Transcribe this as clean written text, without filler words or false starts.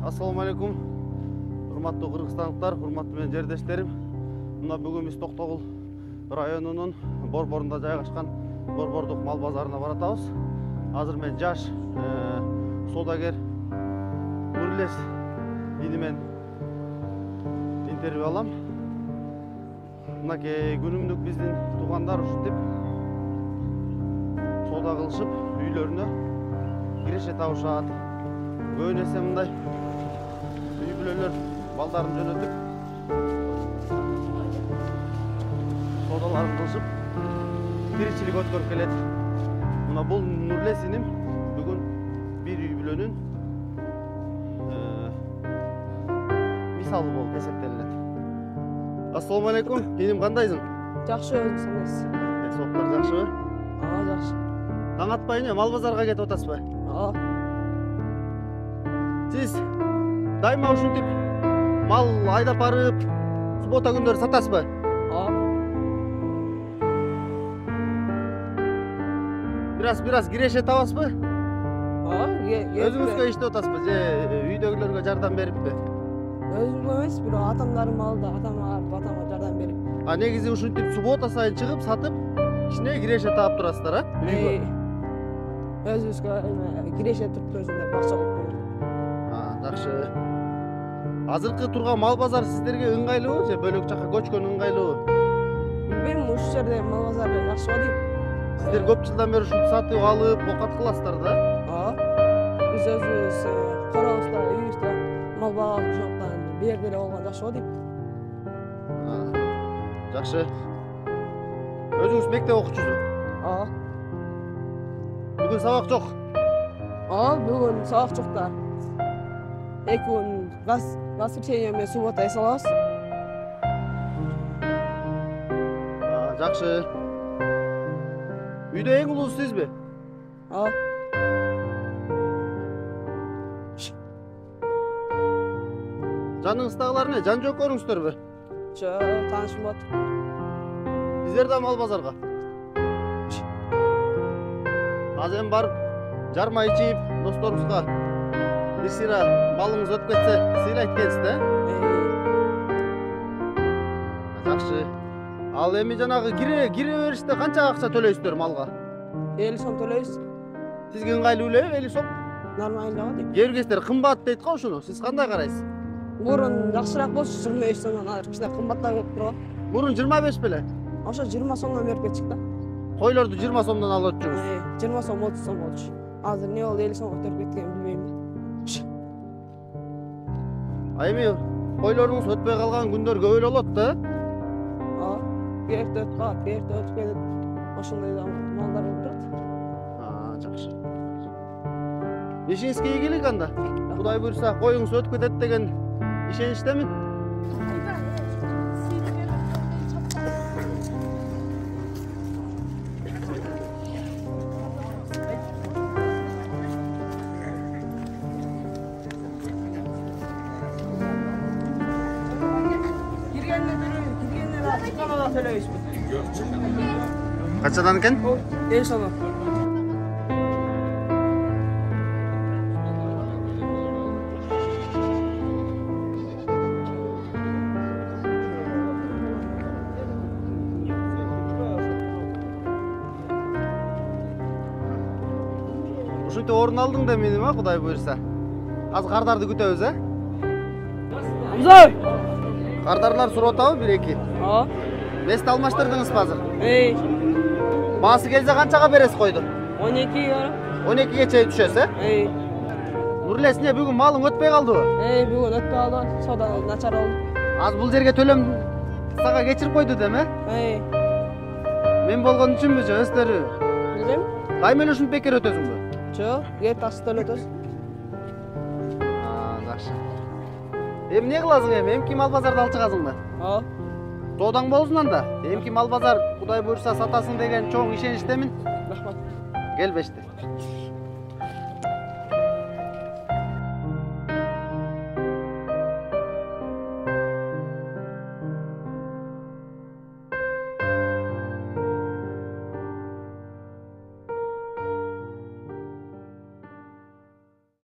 Assalamu alaikum. Hurmattуу Kırgızстандыктар, hurmattуу менин жердештерим. Мына бүгүн биз Токтогул районунун Борборунда жайгашкан Борбордук мал базарына баратабыз. Азыр мен жаш соодагер Нурлес инимен интервью алам. Мынакей күнүмдүк биздин туугандар ушинтип соода кылышып үйлөрүнө киреше табышат. Көбүнесе мындай үй бүлөлөр балдарын жөнөтүп соодаларын кылышып тиричилик өткөрүп келет. Мына бул Нурлес иним бүгүн бир үй бүлөнүн мисалы болуп эсептелет. Ассаламу алейкум. Иним кандайсың? Жакшы, өзүң сандайсыз? Соктор жакшыбы? Жакшы. Таң атпай эле мал базарга кетип атасызбы? Сиз дайыма ушинтип мал айдап барып, суббота күндөрү сатасызбы? Бираз киреше табасызбы? Өзүңүзгө иштеп атасызбы же үйдөгүлөргө жардам бериппи? Өзүмгө эмес, бирок атамдарым алды, атама жардам берип. Негизи ушинтип суббота сайын чыгып сатып, кичине киреше таап турасыздар, а? Өзүбүзгө киреше түрткөзүндө бакча кылып берем. Жакшы. Азыркы турган мал базар сиздерге ыңгайлуубу же бөлөк жакка көчкөн ыңгайлуубу? Билбейм, ушул жерде мал базары жакшы го дейм. Сиздер көп жылдан бери ушинтип сатып алып, окат кыласыздар да? Биз өзүбүз коробузда, үйүбүздө мал багабыз, ошондуктан бу жерде эле болгон жакшы го дейм. Жакшы. Өзүңүз мектеп окуучусуз? Бүгүн сабак жок? Бүгүн сабак жок да. 2 күн воскресенье менен суббота эс алабыз. Жакшы. Үйдө эң улуусу сизби? Жаныңыздагылар эмне? Жан жоккөрүңүздөрбү? Жок, таанышым болот. Сиздер да мал базарга? Азыр эми барып, жарма ичип, досторуңузга бир сыйра малыңыз өтүп кетсе, сыйлайт экенсиз да? Жакшы. Ал эми жанагы кире бериште канча акча төлөйсүздөр малга? 50 сом төлөйбүз. Сизге ыңгайлуу элеби 50 сом? Нормально дейм. Кээ бир кездер кымбат дейт го ушуну. Сиз кандай карайсыз? Мурун жакшыраак болчу, 25 сомдон азыр кичине кымбаттап кетип турган. Мурун 25 беле? Ошо 20 сомдон берип кетчүк да. Койлорду 20 сомдон алып өтчүңүз. 20 сом, 30 сом болчу. Азыр эмне болду 50 сомго өтүп кеткенин билбейм. Эми койлоруңуз өтпөй калган күндөр көп эле болот да? Берте өтүп калат, берте өтүп кетет. Ошондой да малдар болуп турат. Жакшы. Ишиңизге ийгилик анда. Кудай буйрса, коюңуз өтүп кетет деген ишеничтемин. Качадан экен? 50 сом. Ушинтип орун алдың да меним, Кудай буйрса. Азыр кардарды күтөбүз, Кардарлар сурап атабы 1-2? Месте алмаштырдыңызбы азыр? Баасы келсе канчага бересиз койду? 12 euro. 12ге чейин түшөсүз, Нурлес, эмне бүгүн малың өтпөй калдыбы? Бүгүн өтпөй калды, соода начар болду. Азыр бул жерге төлөм сага кечирип койду дем, Мен болгон үчүнбү же өздөрү? Билбейм. Дайыма эле ушинтип бекер өтөсүңбү? Жок, таксы төлөтөбүз. Жакшы. Эми эмне кыласың эми? Эмки мал базарда алчыгасыңбы? Соодаң болсун анда. Эмки мал базар Кудай буйрса сатасың деген чоң ишеничтемин. Рахмат. Келбешти.